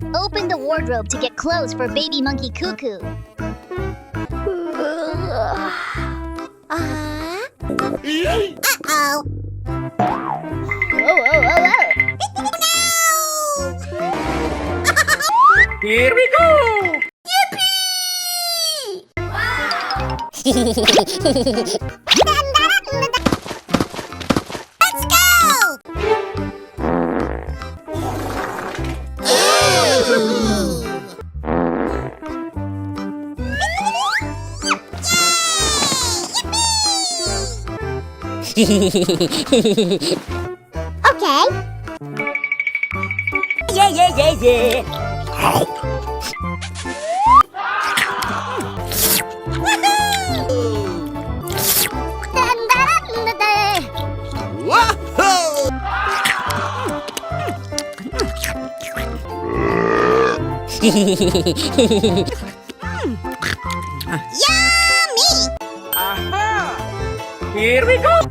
Open the wardrobe to get clothes for baby monkey Cuckoo. Uh-oh. Whoa. Here we go! Let's go! Okay. Yeah. Yummy! Aha! Here we go!